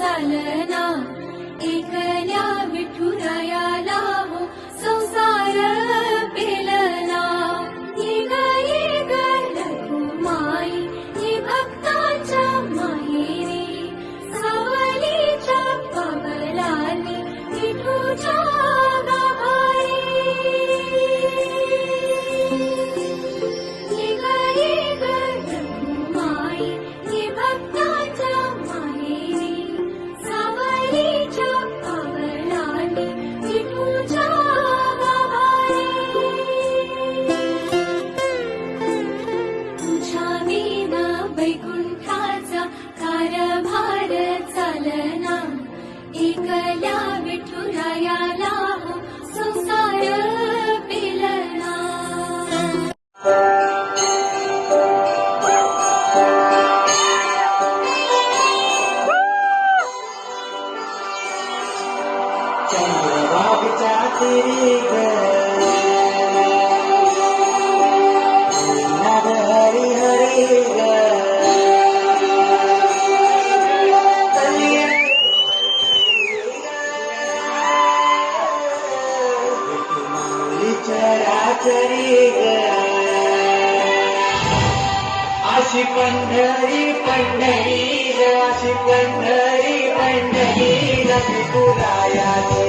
चालना एकल्या विठुरायाला हो संसार पेलना ये ग रखुमाई ये भक्तांच्या माहेरी सावलीच्या पवलानी विठूच्या गाभारी ये ग रखुमाई ये भक्तांच्या माहेरी सावलीच्या पवलानी विठूच्या गाभारी तुझ्या विना वैकुंठाचा कारभार चालना एकल्या विठुरायाला हो संसार पेलना चंद्रभागच्या तिरी ग नाद हरी हरी ग चराचरी ग अशी पंढरी पंढरी ग अशी पंढरी पंढरी ग विठुराया